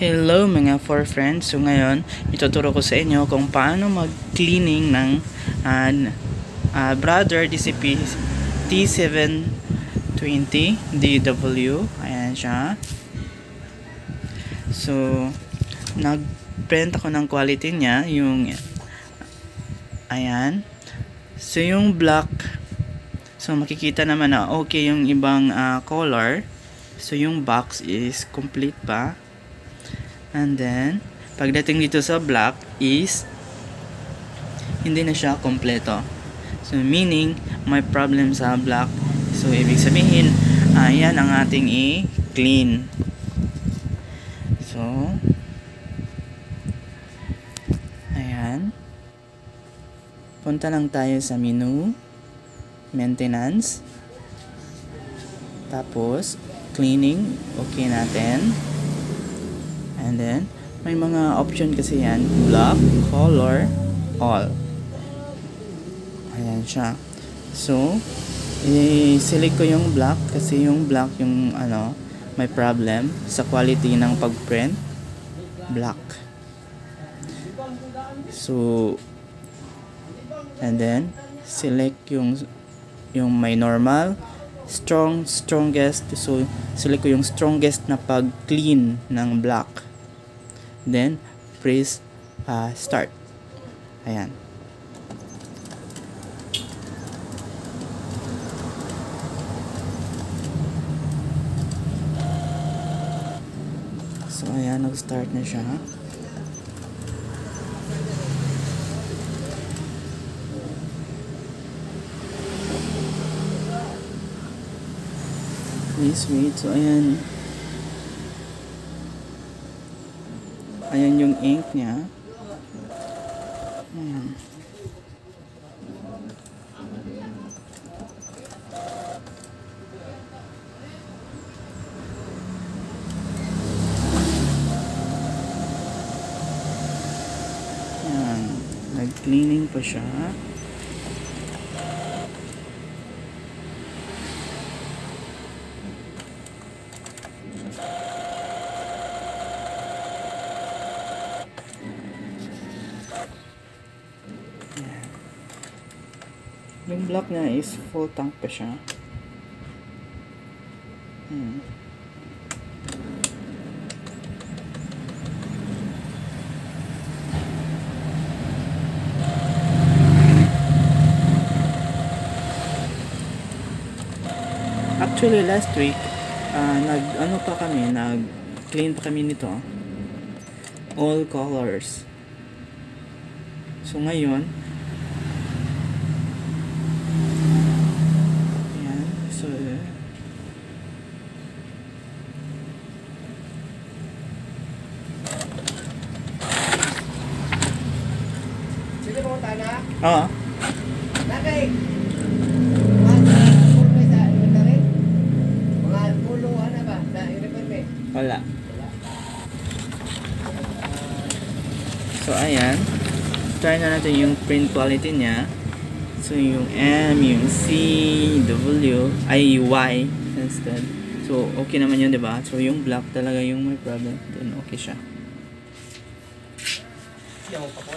Hello mga for friends. So ngayon, ituturo ko sa inyo kung paano mag-cleaning ng Brother DCP T720 DW. Ayan siya. So, nag-print ako ng quality niya, yung ayan. So, yung black, so makikita naman na okay yung ibang color. So, yung box is complete pa. And then, pagdating dito sa black is hindi na siya kompleto. So, meaning, may problem sa black. So, ibig sabihin, ayan ang ating i-clean. So, ayan. Punta lang tayo sa menu, maintenance. Tapos, cleaning, okay natin. And then, may mga option kasi yan. Black, color, all. Ayan siya. So, i-select ko yung black kasi yung black yung may problem sa quality ng pag-print. Black. So, and then, select yung may normal, strongest. So, select ko yung strongest na pag-clean ng black. Then, press start. Ayan. So, ayan. Nag-start na siya. Please wait. So, ayan. Ayan yung ink niya. Ayan. Ayan. Nag-cleaning pa siya. Yung black niya is full tank pa siya. Actually last week nag-clean pa kami nito. All colors. So ngayon, oo. Nakay. Mga inventory. Mga puluhan na ba sa inventory? Wala. So ayan. Try na natin yung print quality niya. So yung M, yung C, W, Y instead. So okay naman yun, 'di ba? So yung black talaga yung may problem. Then okay siya. Yung pa po